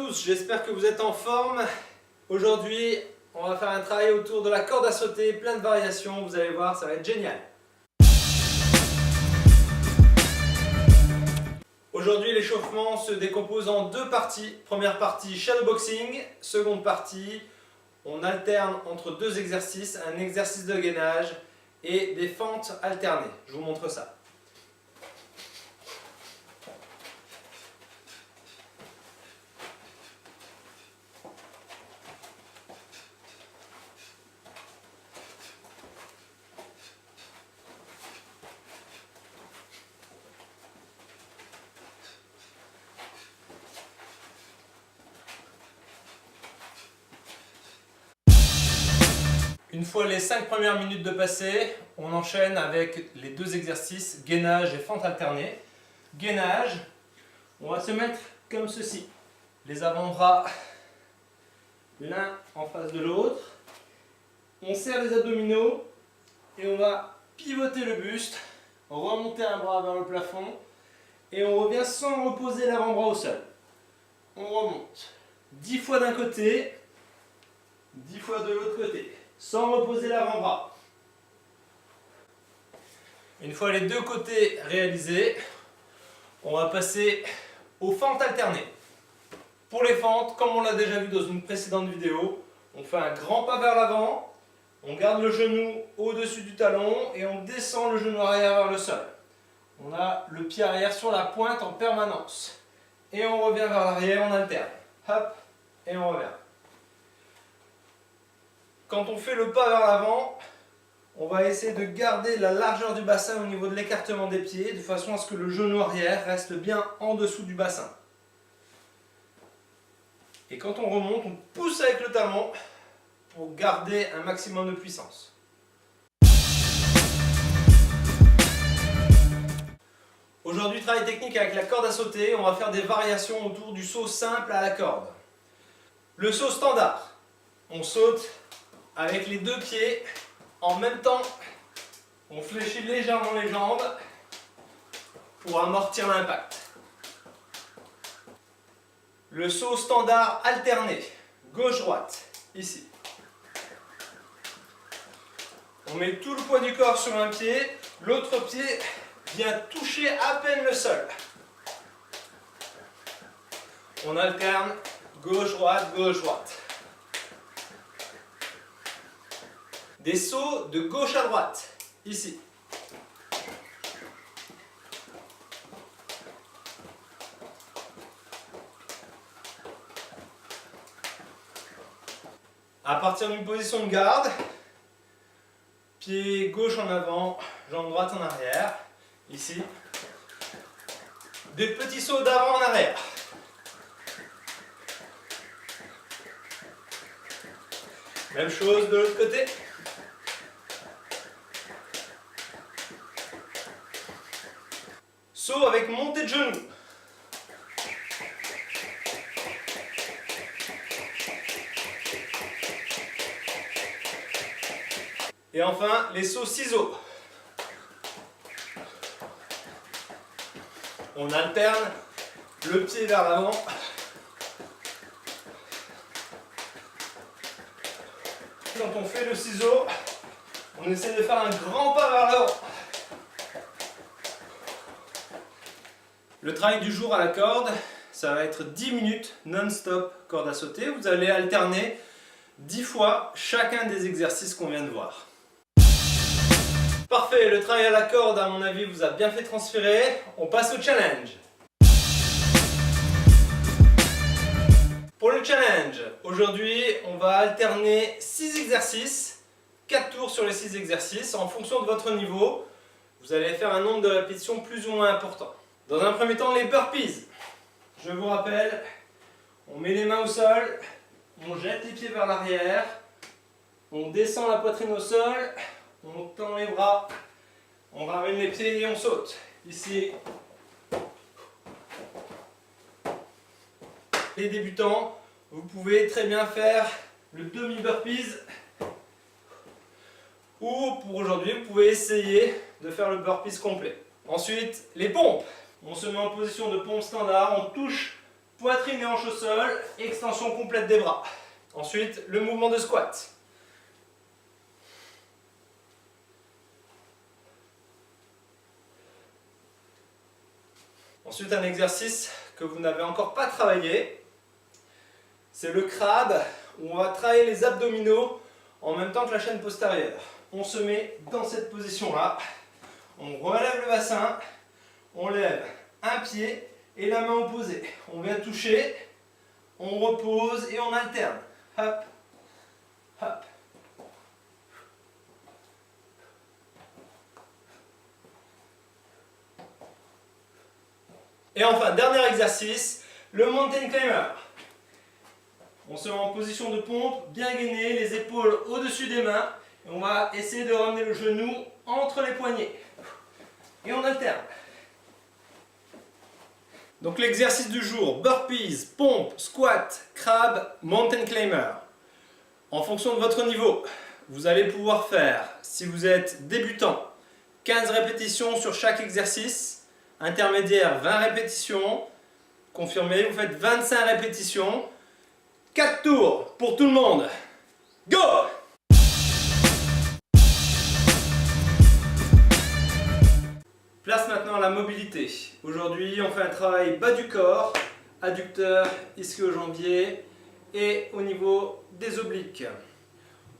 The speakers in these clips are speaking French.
tous, j'espère que vous êtes en forme. Aujourd'hui, on va faire un travail autour de la corde à sauter, plein de variations, vous allez voir, ça va être génial. Aujourd'hui, l'échauffement se décompose en deux parties. Première partie, shadowboxing. Seconde partie, on alterne entre deux exercices, un exercice de gainage et des fentes alternées. Je vous montre ça. Une fois les 5 premières minutes de passé, on enchaîne avec les deux exercices, gainage et fente alternée. Gainage, on va se mettre comme ceci. Les avant-bras l'un en face de l'autre. On serre les abdominaux et on va pivoter le buste, remonter un bras vers le plafond et on revient sans reposer l'avant-bras au sol. On remonte 10 fois d'un côté, 10 fois de l'autre côté. Sans reposer l'avant-bras. Une fois les deux côtés réalisés, on va passer aux fentes alternées. Pour les fentes, comme on l'a déjà vu dans une précédente vidéo, on fait un grand pas vers l'avant, on garde le genou au-dessus du talon et on descend le genou arrière vers le sol. On a le pied arrière sur la pointe en permanence. Et on revient vers l'arrière, on alterne. Hop, et on revient. Quand on fait le pas vers l'avant, on va essayer de garder la largeur du bassin au niveau de l'écartement des pieds, de façon à ce que le genou arrière reste bien en dessous du bassin. Et quand on remonte, on pousse avec le talon pour garder un maximum de puissance. Aujourd'hui, travail technique avec la corde à sauter, on va faire des variations autour du saut simple à la corde. Le saut standard, on saute avec les deux pieds, en même temps, on fléchit légèrement les jambes pour amortir l'impact. Le saut standard alterné, gauche-droite, ici. On met tout le poids du corps sur un pied, l'autre pied vient toucher à peine le sol. On alterne gauche-droite, gauche-droite. Des sauts de gauche à droite, ici. À partir d'une position de garde, pied gauche en avant, jambe droite en arrière, ici. Des petits sauts d'avant en arrière. Même chose de l'autre côté. Saut avec montée de genou. Et enfin, les sauts ciseaux. On alterne le pied vers l'avant. Quand on fait le ciseau, on essaie de faire un grand pas vers l'avant. Le travail du jour à la corde, ça va être 10 minutes non-stop corde à sauter. Vous allez alterner 10 fois chacun des exercices qu'on vient de voir. Parfait, le travail à la corde, à mon avis, vous a bien fait transpirer. On passe au challenge. Pour le challenge, aujourd'hui, on va alterner 6 exercices, 4 tours sur les 6 exercices. En fonction de votre niveau, vous allez faire un nombre de répétitions plus ou moins important. Dans un premier temps, les burpees. Je vous rappelle, on met les mains au sol, on jette les pieds vers l'arrière, on descend la poitrine au sol, on tend les bras, on ramène les pieds et on saute. Ici, les débutants, vous pouvez très bien faire le demi-burpees ou pour aujourd'hui, vous pouvez essayer de faire le burpees complet. Ensuite, les pompes. On se met en position de pompe standard, on touche Poitrine et hanche au sol, extension complète des bras. Ensuite, le mouvement de squat. Ensuite, un exercice que vous n'avez encore pas travaillé, c'est le crabe, où on va travailler les abdominaux en même temps que la chaîne postérieure. On se met dans cette position-là, on relève le bassin, on lève un pied et la main opposée. On vient toucher, on repose et on alterne. Hop, hop. Et enfin, dernier exercice, le mountain climber. On se met en position de pompe, bien gainé, les épaules au-dessus des mains. Et on va essayer de ramener le genou entre les poignets. Et on alterne. Donc l'exercice du jour, burpees, pompe, squat, crabe, mountain climber. En fonction de votre niveau, vous allez pouvoir faire, si vous êtes débutant, 15 répétitions sur chaque exercice, intermédiaire 20 répétitions, confirmé, vous faites 25 répétitions, 4 tours pour tout le monde. Go! Place maintenant à la mobilité. Aujourd'hui, on fait un travail bas du corps, adducteur, ischio-jambier et au niveau des obliques.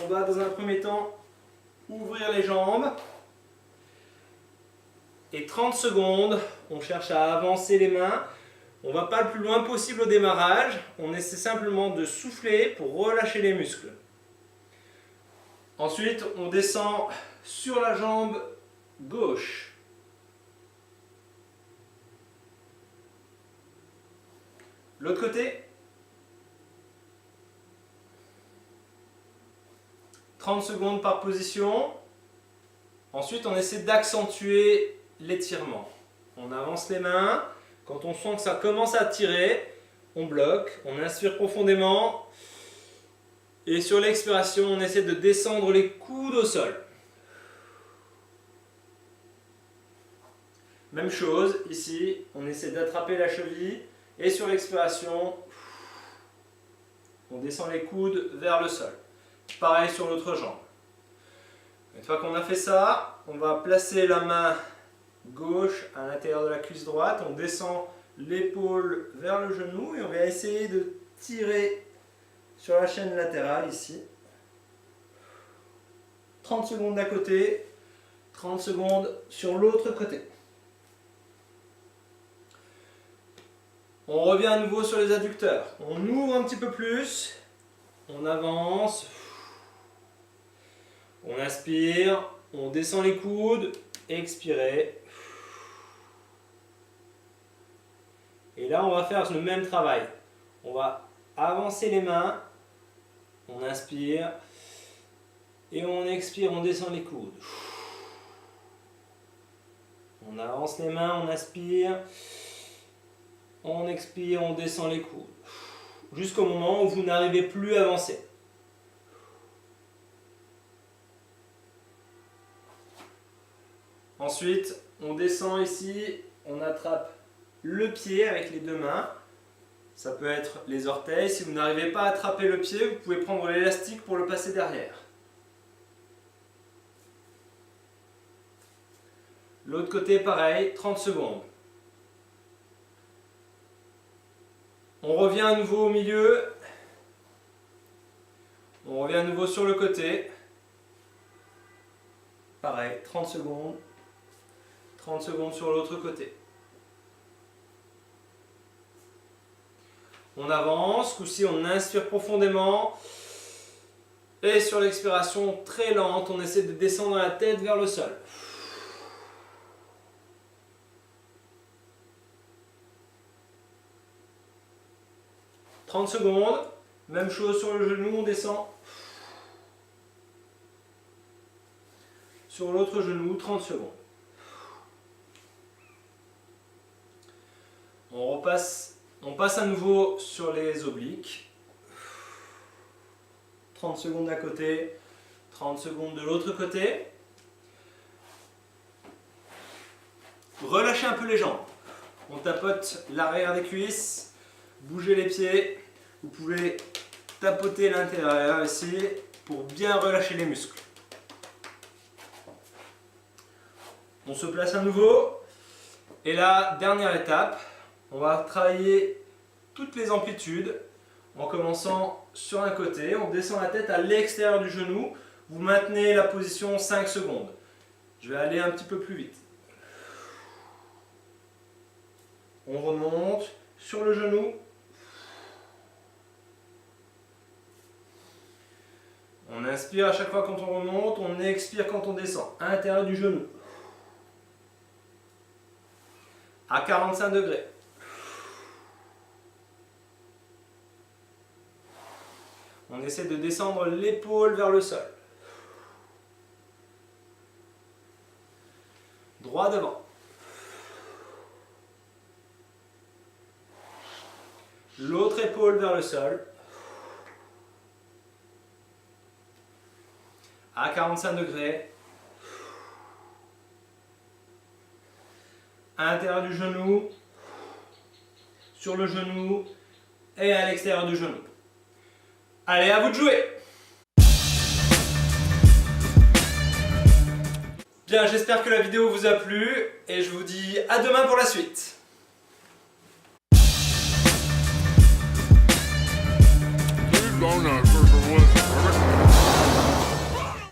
On va dans un premier temps ouvrir les jambes et 30 secondes, on cherche à avancer les mains. On va pas le plus loin possible au démarrage, on essaie simplement de souffler pour relâcher les muscles. Ensuite, on descend sur la jambe gauche. L'autre côté. 30 secondes par position. Ensuite, on essaie d'accentuer l'étirement. On avance les mains. Quand on sent que ça commence à tirer, on bloque, on inspire profondément. Et sur l'expiration, on essaie de descendre les coudes au sol. Même chose, ici, on essaie d'attraper la cheville. Et sur l'expiration, on descend les coudes vers le sol. Pareil sur l'autre jambe. Une fois qu'on a fait ça, on va placer la main gauche à l'intérieur de la cuisse droite. On descend l'épaule vers le genou et on va essayer de tirer sur la chaîne latérale ici. 30 secondes d'un côté, 30 secondes sur l'autre côté. On revient à nouveau sur les adducteurs. On ouvre un petit peu plus, on avance, on inspire, on descend les coudes, expirez. Et là, on va faire le même travail. On va avancer les mains, on inspire et on expire, on descend les coudes. On avance les mains, on inspire. On expire, on descend les coudes. Jusqu'au moment où vous n'arrivez plus à avancer. Ensuite, on descend ici, on attrape le pied avec les deux mains. Ça peut être les orteils. Si vous n'arrivez pas à attraper le pied, vous pouvez prendre l'élastique pour le passer derrière. L'autre côté, pareil, 30 secondes. On revient à nouveau au milieu. On revient à nouveau sur le côté. Pareil, 30 secondes. 30 secondes sur l'autre côté. On avance, coup-ci on inspire profondément. Et sur l'expiration très lente, on essaie de descendre la tête vers le sol. « 30 secondes, même chose sur le genou, on descend. Sur l'autre genou, 30 secondes. On passe à nouveau sur les obliques. 30 secondes d'un côté, 30 secondes de l'autre côté. Relâchez un peu les jambes. On tapote l'arrière des cuisses. bougez les pieds. Vous pouvez tapoter l'intérieur ici pour bien relâcher les muscles. On se place à nouveau. Et la dernière étape, on va travailler toutes les amplitudes en commençant sur un côté. On descend la tête à l'extérieur du genou. Vous maintenez la position 5 secondes. Je vais aller un petit peu plus vite. On remonte sur le genou. On inspire à chaque fois quand on remonte, on expire quand on descend. À l'intérieur du genou. À 45 degrés. On essaie de descendre l'épaule vers le sol. Droit devant. L'autre épaule vers le sol. À 45 degrés. À l'intérieur du genou. Sur le genou. Et à l'extérieur du genou. Allez, à vous de jouer! Bien, j'espère que la vidéo vous a plu et je vous dis à demain pour la suite. Please don't answer the